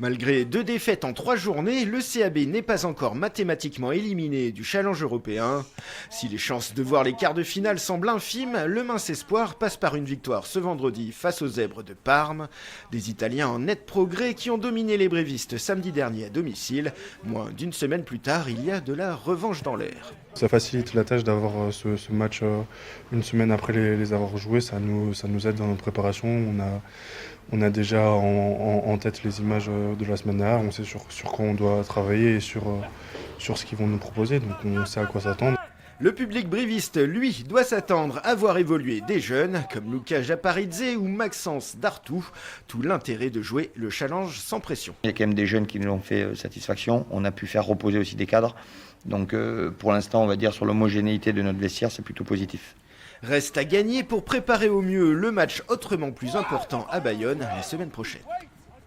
Malgré 2 défaites en 3 journées, le CAB n'est pas encore mathématiquement éliminé du challenge européen. Si les chances de voir les quarts de finale semblent infimes, le mince espoir passe par une victoire ce vendredi face aux Zèbres de Parme. Des Italiens en net progrès qui ont dominé les brévistes samedi dernier à domicile. Moins d'une semaine plus tard, il y a de la revanche dans l'air. Ça facilite la tâche d'avoir ce match une semaine après les avoir joués. Ça nous aide dans notre préparation. On a déjà en tête les images de la semaine dernière. On sait sur quoi on doit travailler et sur ce qu'ils vont nous proposer. Donc on sait à quoi s'attendre. Le public bréviste, lui, doit s'attendre à voir évoluer des jeunes comme Luca Japaridze ou Maxence Dartou. Tout l'intérêt de jouer le challenge sans pression. Il y a quand même des jeunes qui nous ont fait satisfaction. On a pu faire reposer aussi des cadres. Donc pour l'instant, on va dire sur l'homogénéité de notre vestiaire, c'est plutôt positif. Reste à gagner pour préparer au mieux le match autrement plus important à Bayonne la semaine prochaine.